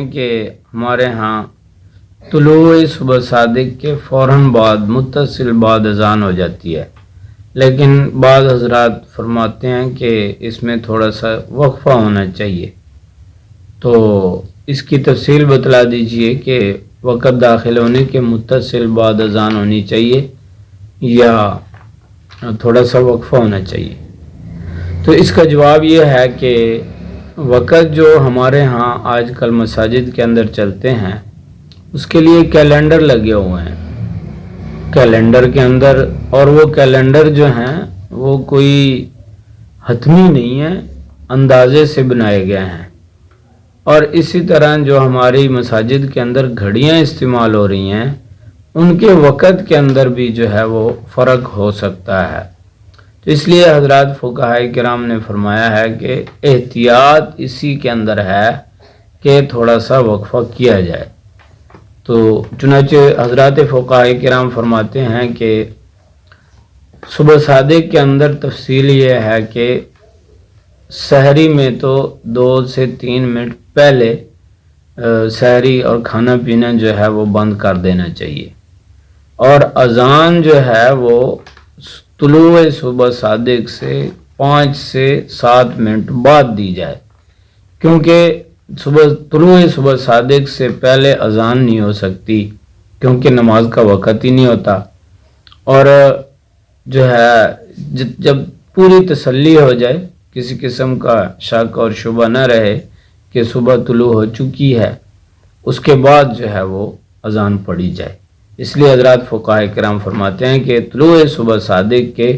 ہیں کہ ہمارے ہاں طلوع صبح صادق کے فوراً بعد متصل بعد اذان ہو جاتی ہے، لیکن بعض حضرات فرماتے ہیں کہ اس میں تھوڑا سا وقفہ ہونا چاہیے، تو اس کی تفصیل بتلا دیجئے کہ وقت داخل ہونے کے متصل بعد اذان ہونی چاہیے یا تھوڑا سا وقفہ ہونا چاہیے۔ تو اس کا جواب یہ ہے کہ وقت جو ہمارے ہاں آج کل مساجد کے اندر چلتے ہیں اس کے لیے کیلنڈر لگے ہوئے ہیں کیلنڈر کے اندر، اور وہ کیلنڈر جو ہیں وہ کوئی حتمی نہیں ہے، اندازے سے بنائے گئے ہیں۔ اور اسی طرح جو ہماری مساجد کے اندر گھڑیاں استعمال ہو رہی ہیں ان کے وقت کے اندر بھی جو ہے وہ فرق ہو سکتا ہے، تو اس لیے حضرات فقہائے کرام نے فرمایا ہے کہ احتیاط اسی کے اندر ہے کہ تھوڑا سا وقفہ کیا جائے۔ تو چنانچہ حضرات فقہائے کرام فرماتے ہیں کہ صبح صادق کے اندر تفصیل یہ ہے کہ سحری میں تو 2 سے 3 منٹ پہلے سحری اور کھانا پینا جو ہے وہ بند کر دینا چاہیے، اور اذان جو ہے وہ طلوع صبح صادق سے 5 سے 7 منٹ بعد دی جائے، کیونکہ طلوع صبح صادق سے پہلے اذان نہیں ہو سکتی کیونکہ نماز کا وقت ہی نہیں ہوتا، اور جو ہے جب پوری تسلی ہو جائے، کسی قسم کا شک اور شبہ نہ رہے کہ صبح طلوع ہو چکی ہے، اس کے بعد جو ہے وہ اذان پڑھی جائے۔ اس لیے حضرات فقہائے کرام فرماتے ہیں کہ طلوع صبح صادق کے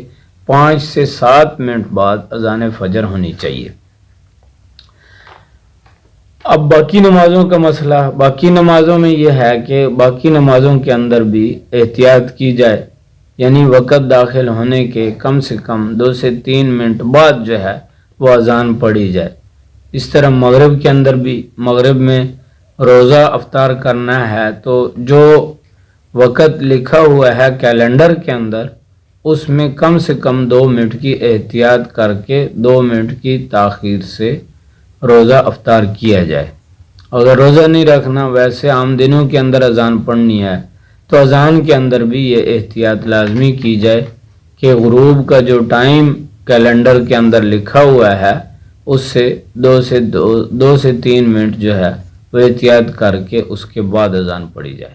5 سے 7 منٹ بعد اذان فجر ہونی چاہیے۔ اب باقی نمازوں کا مسئلہ، باقی نمازوں میں یہ ہے کہ باقی نمازوں کے اندر بھی احتیاط کی جائے، یعنی وقت داخل ہونے کے کم سے کم 2 سے 3 منٹ بعد جو ہے وہ اذان پڑھی جائے۔ اس طرح مغرب کے اندر بھی، مغرب میں روزہ افطار کرنا ہے تو جو وقت لکھا ہوا ہے کیلنڈر کے اندر اس میں کم سے کم 2 منٹ کی احتیاط کر کے 2 منٹ کی تاخیر سے روزہ افطار کیا جائے۔ اگر روزہ نہیں رکھنا، ویسے عام دنوں کے اندر اذان پڑھنی ہے تو اذان کے اندر بھی یہ احتیاط لازمی کی جائے کہ غروب کا جو ٹائم کیلنڈر کے اندر لکھا ہوا ہے اس سے 2 سے 3 منٹ جو ہے وہ احتیاط کر کے اس کے بعد اذان پڑھی جائے۔